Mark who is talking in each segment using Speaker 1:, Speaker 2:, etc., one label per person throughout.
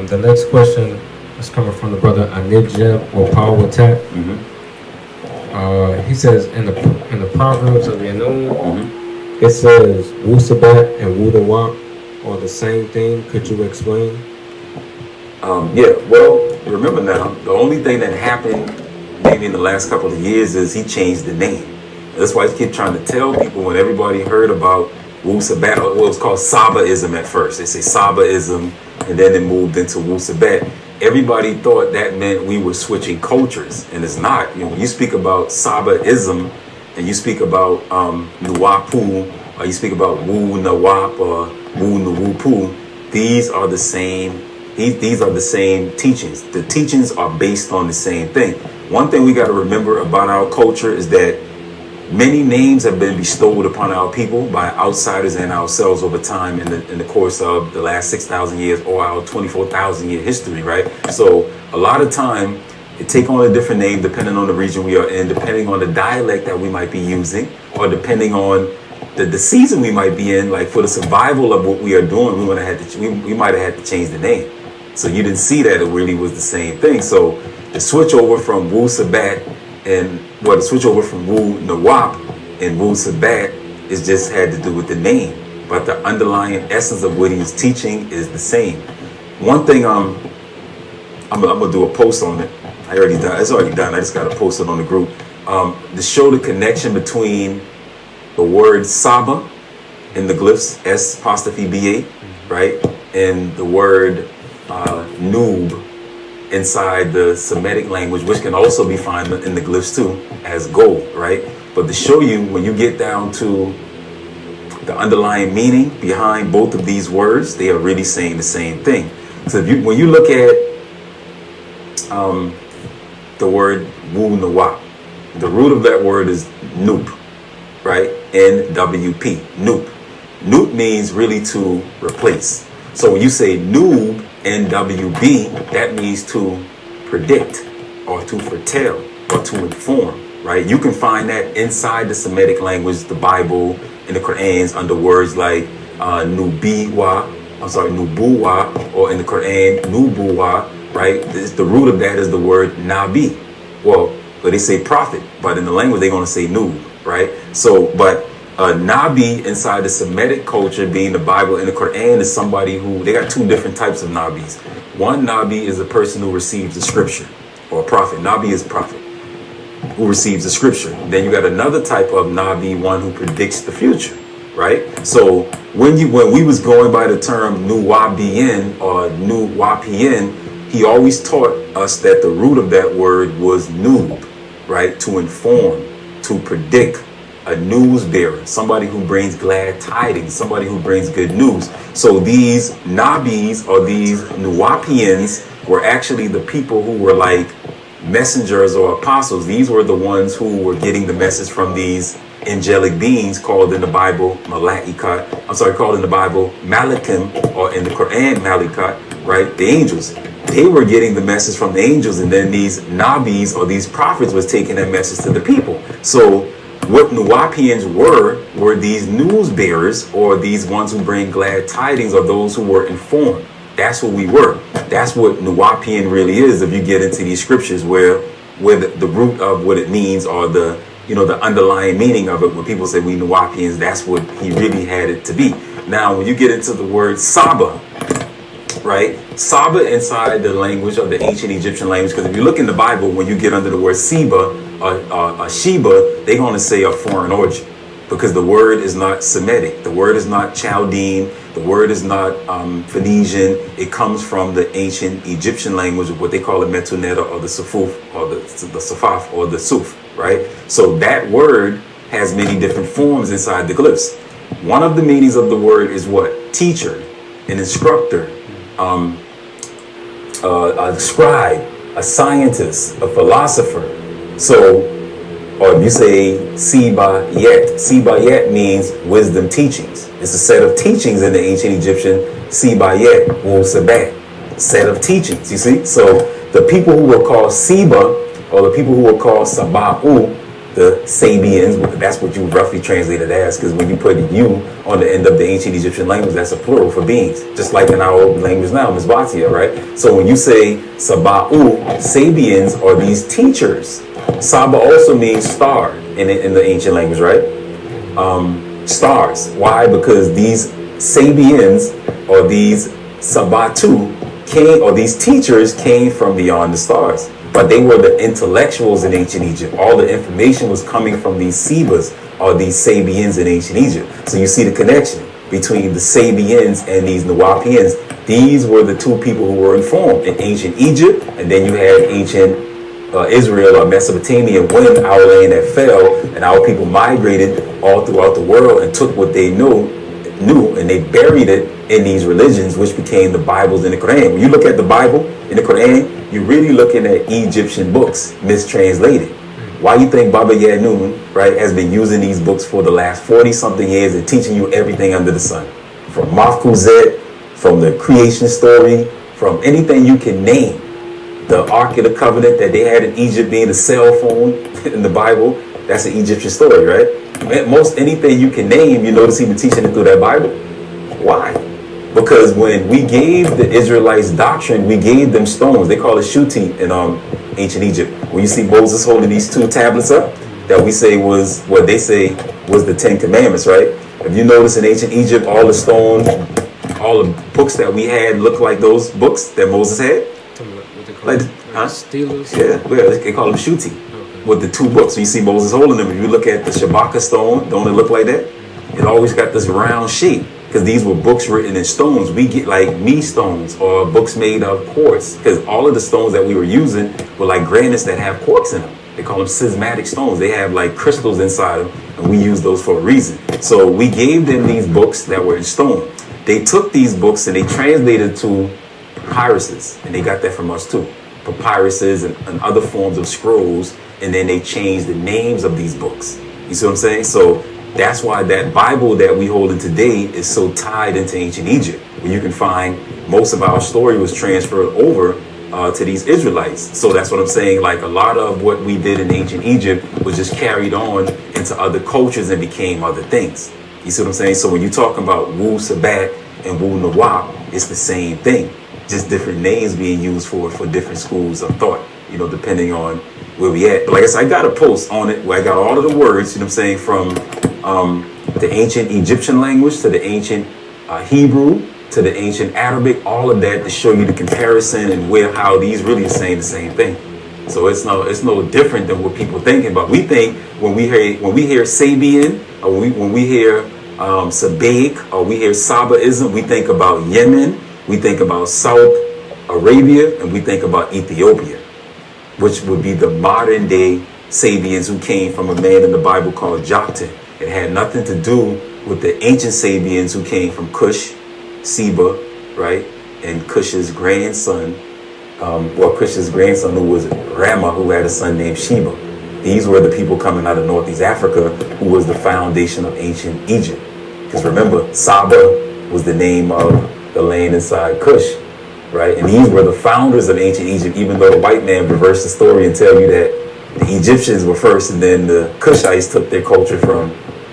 Speaker 1: The next question is coming from the brother Anijeb or Power Attack. He says in the Proverbs of Yanun, it says Wu-Sabat and Wu-Nuwap are the same thing. Could you explain?
Speaker 2: Yeah, well, remember now, the only thing that happened maybe in the last couple of years is he changed the name. And that's why I keep trying to tell people when everybody heard about Wu-Sabat, well, it was called Sabaism at first. They say Sabaism, and then it moved into Wu-Sabat. Everybody thought that meant we were switching cultures, and it's not. You know, when you speak about Sabaism, and you speak about Nuwapu, or you speak about Wu-Nuwap or Wu-Nuwupu, these are the same. These are the same teachings. The teachings are based on the same thing. One thing we got to remember about our culture is that many names have been bestowed upon our people by outsiders and ourselves over time in the course of the last 6,000 years or our 24,000 year history, right? So a lot of time it take on a different name depending on the region we are in, depending on the dialect that we might be using, or depending on the season we might be in. Like for the survival of what we are doing, we might have had to change the name. So you didn't see that it really was the same thing. So the switch over from Wu-Sabat the switch over from Wu-Nuwap and Wu-Sabat is just had to do with the name. But the underlying essence of what he's teaching is the same. One thing I'm gonna do a post on it. It's already done. I just gotta post it on the group. To show the connection between the word Saba in the glyphs, S''BA, right? And the word noob inside the Semitic language, which can also be found in the glyphs too, as gold, right? But to show you, when you get down to the underlying meaning behind both of these words, they are really saying the same thing. So when you look at the word Wu-Nuwap, the root of that word is noop, right? N-W-P, noop. Noop means really to replace. So when you say noob, NWB, that means to predict or to foretell or to inform, right? You can find that inside the Semitic language, the Bible, in the Qur'ans under words like Nubuwa, or in the Qur'an, Nubuwa, right? The root of that is the word Nabi. Well, but they say prophet, but in the language they're going to say Nub, right? So, but Nabi inside the Semitic culture, being the Bible and the Quran, is somebody who, they got two different types of Nabis. One Nabi is a person who receives the scripture, or a prophet. Nabi is prophet who receives the scripture. Then you got another type of Nabi, one who predicts the future, right? So when we was going by the term Nuwapian or Nuwapian, he always taught us that the root of that word was Nub, right? To inform, to predict. A news bearer, somebody who brings glad tidings, somebody who brings good news. So these Nabis or these Nuwapians were actually the people who were like messengers or apostles. These were the ones who were getting the message from these angelic beings called in the Bible called in the Bible Malakim, or in the Quran Malikat, right? The angels. They were getting the message from the angels, and then these Nabis or these prophets was taking that message to the people. So what Nuwapians were these news bearers, or these ones who bring glad tidings, or those who were informed. That's what we were. That's what Nuwapian really is. If you get into these scriptures where the root of what it means, or the underlying meaning of it, when people say we Nuwapians, that's what he really had it to be. Now, when you get into the word Saba, right? Saba inside the language of the ancient Egyptian language, because if you look in the Bible, when you get under the word Seba, Sheba, they're going to say a foreign origin, because the word is not Semitic, the word is not Chaldean, the word is not Phoenician. It comes from the ancient Egyptian language of what they call the Metuneta, or the Sufuf, or the Safaf, or the Suf, right? So that word has many different forms inside the glyphs. One of the meanings of the word is what? Teacher, an instructor, a scribe, a scientist, a philosopher. So, or if you say Sibayet means wisdom teachings. It's a set of teachings in the ancient Egyptian, Sibayet, Wu-Sabat, set of teachings, you see? So the people who were called Siba, or the people who were called Saba'u, the Sabians. That's what you roughly translate it as, because when you put U on the end of the ancient Egyptian language, that's a plural for beings, just like in our language now, Misbatia, right? So when you say Saba'u, Sabians are these teachers. Saba also means star in the ancient language, right? Stars. Why? Because these Sabians or these Sabatu came, or these teachers came from beyond the stars. But they were the intellectuals in ancient Egypt. All the information was coming from these Sebas or these Sabians in ancient Egypt. So you see the connection between the Sabians and these Nuwapians. These were the two people who were informed in ancient Egypt, and then you had ancient Israel or Mesopotamia, when our land had fell and our people migrated all throughout the world and took what they knew and they buried it in these religions, which became the Bibles in the Quran. When you look at the Bible in the Quran, you're really looking at Egyptian books mistranslated. Why you think Baba Yanun, right, has been using these books for the last 40 something years and teaching you everything under the sun, from Mafkuzet, from the creation story, from anything you can name. The Ark of the Covenant that they had in Egypt being a cell phone in the Bible, that's an Egyptian story, right? Most anything you can name, you notice he been teaching it through that Bible. Why? Because when we gave the Israelites doctrine, we gave them stones. They call it shuti in ancient Egypt. When you see Moses holding these two tablets up, that we say was what they say was the 10 Commandments, right? If you notice in ancient Egypt, all the stones, all the books that we had look like those books that Moses had. Like,
Speaker 1: Steelers?
Speaker 2: Yeah, well, they call them shuti. Okay. With the two books. So you see Moses holding them. If you look at the Shabaka stone, don't it look like that? It always got this round shape, because these were books written in stones. We get like me stones or books made of quartz, because all of the stones that we were using were like granites that have quartz in them. They call them schismatic stones. They have like crystals inside them, and we use those for a reason. So we gave them these books that were in stone. They took these books and they translated to papyruses, and they got that from us too. Papyruses and other forms of scrolls, and then they changed the names of these books. You see what I'm saying? So that's why that Bible that we hold in today is so tied into ancient Egypt, where you can find most of our story was transferred over to these Israelites. So that's what I'm saying. Like, a lot of what we did in ancient Egypt was just carried on into other cultures and became other things. You see what I'm saying? So when you're talking about Wu-Sabat and Wu-Nuwap, it's the same thing. Just different names being used for different schools of thought, you know, depending on where we at. But like I said, I got a post on it where I got all of the words, you know what I'm saying, from the ancient Egyptian language to the ancient Hebrew to the ancient Arabic, all of that to show you the comparison and how these really are saying the same thing. So it's no different than what people thinking about. We think when we hear Sabian, or when we hear Sabaic, or we hear Sabaism, we think about Yemen. We think about South Arabia, and we think about Ethiopia, which would be the modern day Sabians who came from a man in the Bible called Joktan. It had nothing to do with the ancient Sabians who came from Cush, Seba, right? And Cush's grandson, Cush's grandson who was Rama, who had a son named Sheba. These were the people coming out of Northeast Africa who was the foundation of ancient Egypt. Because remember, Saba was the name of the land inside Cush, right? And these were the founders of ancient Egypt, even though the white man reversed the story and tell you that the Egyptians were first and then the Cushites took their culture from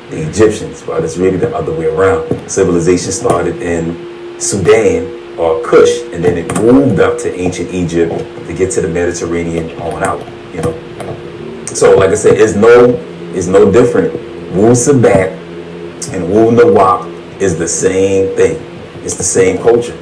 Speaker 2: the Egyptians. But it's really the other way around. Civilization started in Sudan or Cush, and then it moved up to ancient Egypt to get to the Mediterranean on out, you know. So like I said, it's no different. Wu-Sabat and Wu-Nuwap is the same thing. It's the same culture.